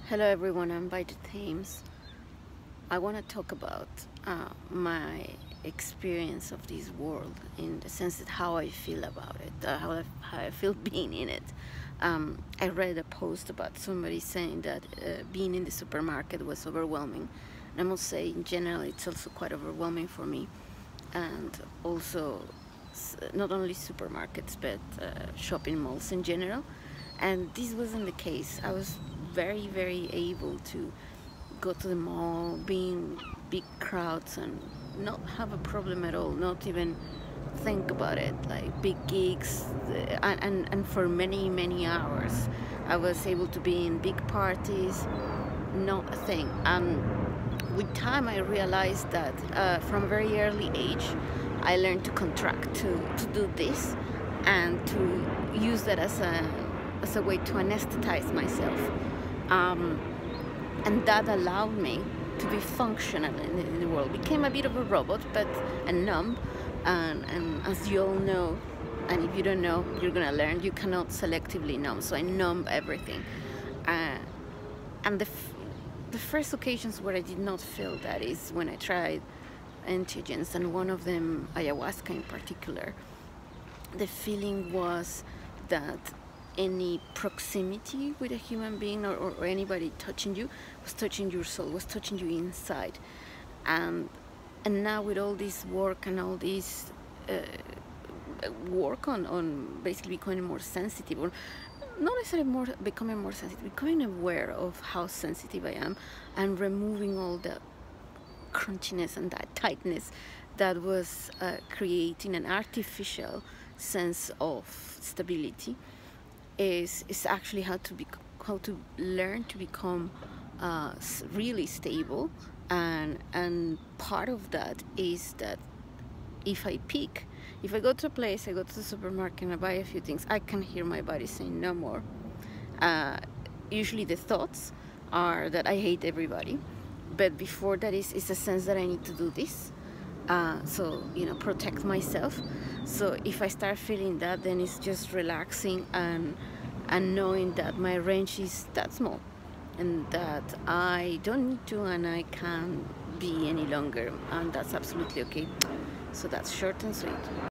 Hello everyone, I'm By the Thames. I want to talk about my experience of this world in the sense that how I feel about it, how I feel being in it. I read a post about somebody saying that being in the supermarket was overwhelming. And I must say, in general, it's also quite overwhelming for me. And also, not only supermarkets, but shopping malls in general. And this wasn't the case. I was very able to go to the mall, be in big crowds, and not have a problem at all, not even think about it, like big gigs, and for many hours. I was able to be in big parties, not a thing. And with time, I realized that from a very early age, I learned to contract, to do this, and to use that as a way to anesthetize myself. And that allowed me to be functional in the world. Became a bit of a robot, but numb. And as you all know, and if you don't know, you're gonna learn. You cannot selectively numb. So I numb everything. And the first occasions where I did not feel that is when I tried entheogens, and one of them ayahuasca in particular. The feeling was that any proximity with a human being or anybody touching you was touching your soul, was touching you inside. And now with all this work and all this work on basically becoming more sensitive, or not necessarily becoming more sensitive, becoming aware of how sensitive I am, and removing all the crunchiness and that tightness that was creating an artificial sense of stability, is actually how to learn to become really stable. And part of that is that if I go to a place, I go to the supermarket and I buy a few things, I can hear my body saying no more. Usually the thoughts are that I hate everybody, but before that is a sense that I need to do this, so protect myself. So if I start feeling that, then it's just relaxing and knowing that my range is that small, and that I don't need to and I can't be any longer, and that's absolutely okay. So that's short and sweet.